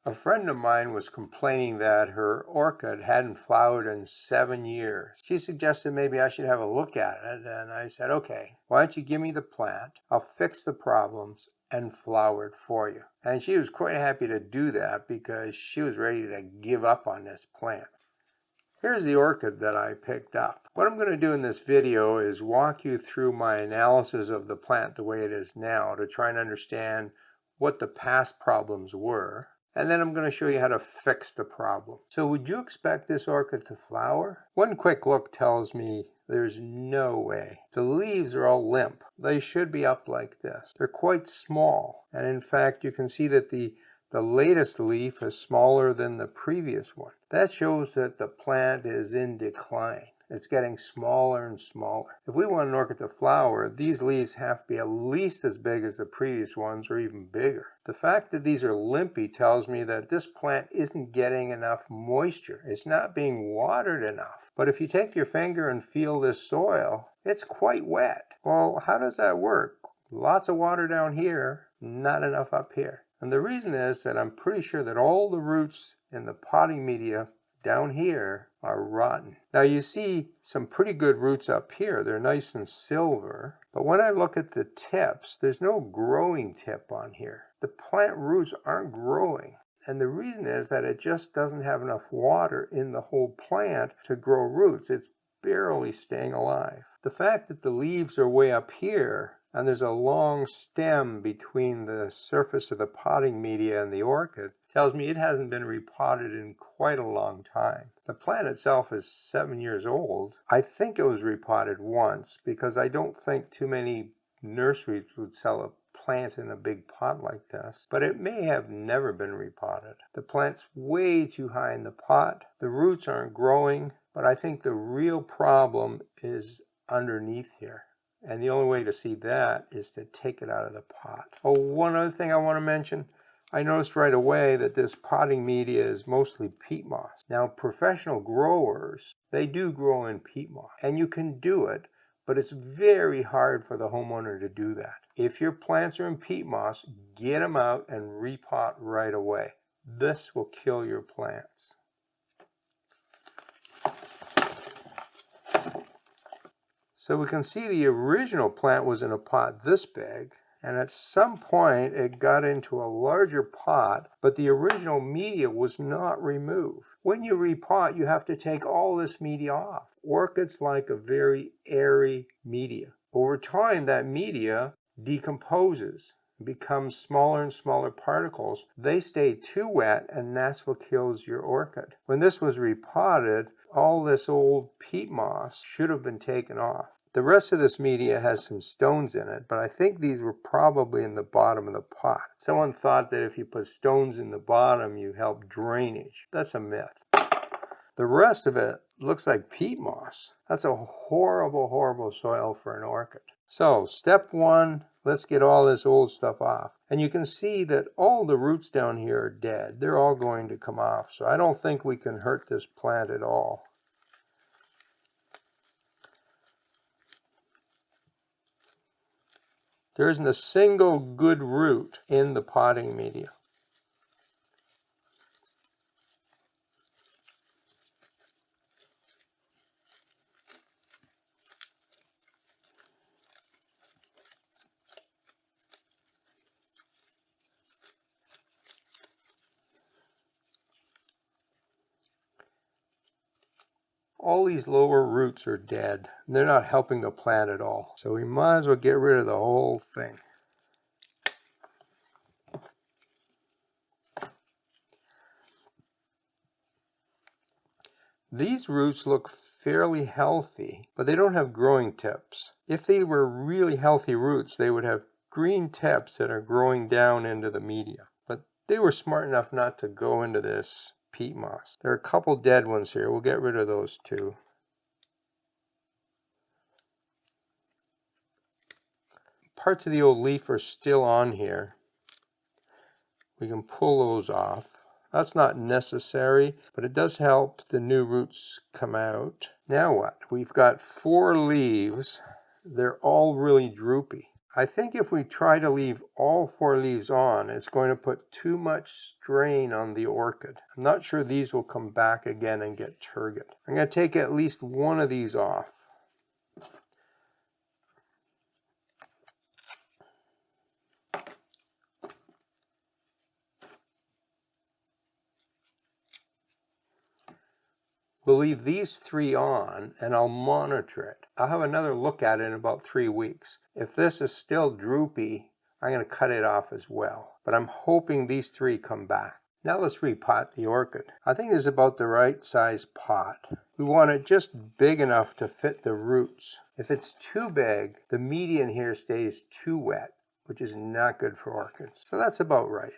A friend of mine was complaining that her orchid hadn't flowered in 7 years. She suggested maybe I should have a look at it, and I said, okay, why don't you give me the plant? I'll fix the problems and flower it for you. And she was quite happy to do that because she was ready to give up on this plant. Here's the orchid that I picked up. What I'm going to do in this video is walk you through my analysis of the plant the way it is now to try and understand what the past problems were. And then I'm going to show you how to fix the problem. So would you expect this orchid to flower? One quick look tells me there's no way. The leaves are all limp. They should be up like this. They're quite small. And in fact, you can see that the latest leaf is smaller than the previous one. That shows that the plant is in decline. It's getting smaller and smaller. If we want an orchid to flower, these leaves have to be at least as big as the previous ones or even bigger. The fact that these are limpy tells me that this plant isn't getting enough moisture. It's not being watered enough. But if you take your finger and feel this soil, it's quite wet. Well, how does that work? Lots of water down here, not enough up here. And the reason is that I'm pretty sure that all the roots in the potting media down here are rotten. Now you see some pretty good roots up here. They're nice and silver. But when I look at the tips, there's no growing tip on here. The plant roots aren't growing. And the reason is that it just doesn't have enough water in the whole plant to grow roots. It's barely staying alive. The fact that the leaves are way up here and there's a long stem between the surface of the potting media and the orchid tells me it hasn't been repotted in quite a long time. The plant itself is 7 years old. I think it was repotted once because I don't think too many nurseries would sell a plant in a big pot like this, but it may have never been repotted. The plant's way too high in the pot. The roots aren't growing, but I think the real problem is underneath here. And the only way to see that is to take it out of the pot. Oh, one other thing I want to mention. I noticed right away that this potting media is mostly peat moss. Now, professional growers, they do grow in peat moss. And you can do it, but it's very hard for the homeowner to do that. If your plants are in peat moss, get them out and repot right away. This will kill your plants. So we can see the original plant was in a pot this big, and at some point it got into a larger pot, but the original media was not removed. When you repot, you have to take all this media off. Orchids like a very airy media. Over time, that media decomposes, becomes smaller and smaller particles. They stay too wet, and that's what kills your orchid. When this was repotted, all this old peat moss should have been taken off. The rest of this media has some stones in it, but I think these were probably in the bottom of the pot. Someone thought that if you put stones in the bottom, you help drainage. That's a myth. The rest of it looks like peat moss. That's a horrible, horrible soil for an orchid. So, step one, let's get all this old stuff off. And you can see that all the roots down here are dead. They're all going to come off. So I don't think we can hurt this plant at all. There isn't a single good root in the potting media. All these lower roots are dead. They're not helping the plant at all. So we might as well get rid of the whole thing. These roots look fairly healthy, but they don't have growing tips. If they were really healthy roots, they would have green tips that are growing down into the media. But they were smart enough not to go into this peat moss. There are a couple dead ones here. We'll get rid of those too. Parts of the old leaf are still on here. We can pull those off. That's not necessary, but it does help the new roots come out. Now what? We've got 4 leaves. They're all really droopy. I think if we try to leave all 4 leaves on, it's going to put too much strain on the orchid. I'm not sure these will come back again and get turgid. I'm going to take at least one of these off. We'll leave these 3 on and I'll monitor it. I'll have another look at it in about 3 weeks. If this is still droopy, I'm going to cut it off as well. But I'm hoping these 3 come back. Now let's repot the orchid. I think this is about the right size pot. We want it just big enough to fit the roots. If it's too big, the median here stays too wet, which is not good for orchids. So that's about right.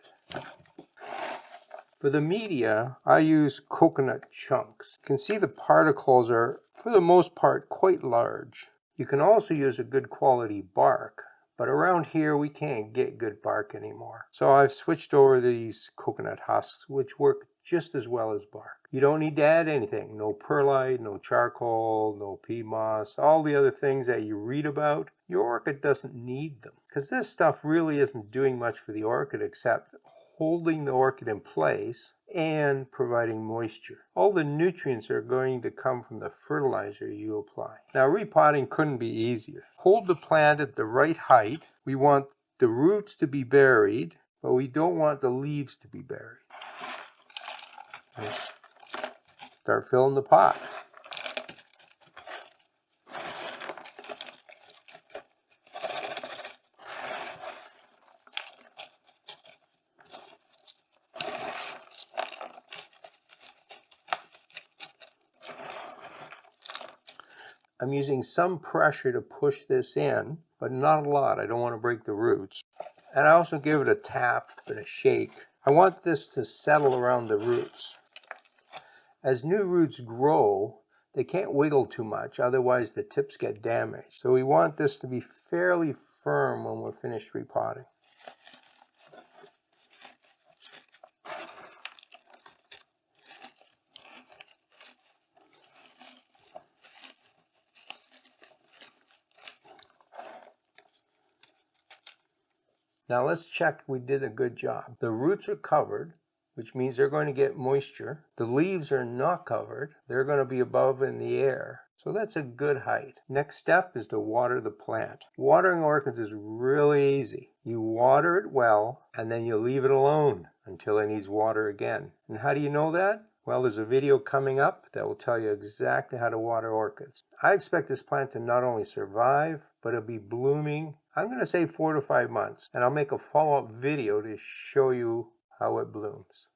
For the media, I use coconut chunks. You can see the particles are, for the most part, quite large. You can also use a good quality bark, but around here we can't get good bark anymore. So I've switched over these coconut husks, which work just as well as bark. You don't need to add anything. No perlite, no charcoal, no peat moss, all the other things that you read about. Your orchid doesn't need them, because this stuff really isn't doing much for the orchid except holding the orchid in place and providing moisture. All the nutrients are going to come from the fertilizer you apply. Now, repotting couldn't be easier. Hold the plant at the right height. We want the roots to be buried, but we don't want the leaves to be buried. And start filling the pot. I'm using some pressure to push this in, but not a lot. I don't want to break the roots. And I also give it a tap and a shake. I want this to settle around the roots. As new roots grow, they can't wiggle too much, otherwise the tips get damaged. So we want this to be fairly firm when we're finished repotting. Now let's check we did a good job. The roots are covered, which means they're going to get moisture. The leaves are not covered. They're going to be above in the air. So that's a good height. Next step is to water the plant. Watering orchids is really easy. You water it well, and then you leave it alone until it needs water again. And how do you know that? Well, there's a video coming up that will tell you exactly how to water orchids. I expect this plant to not only survive, but it'll be blooming, I'm going to say 4 to 5 months, and I'll make a follow-up video to show you how it blooms.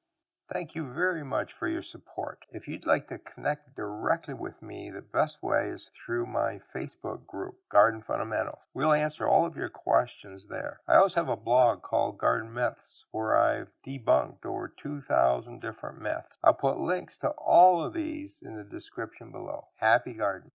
Thank you very much for your support. If you'd like to connect directly with me, the best way is through my Facebook group, Garden Fundamentals. We'll answer all of your questions there. I also have a blog called Garden Myths, where I've debunked over 2,000 different myths. I'll put links to all of these in the description below. Happy gardening.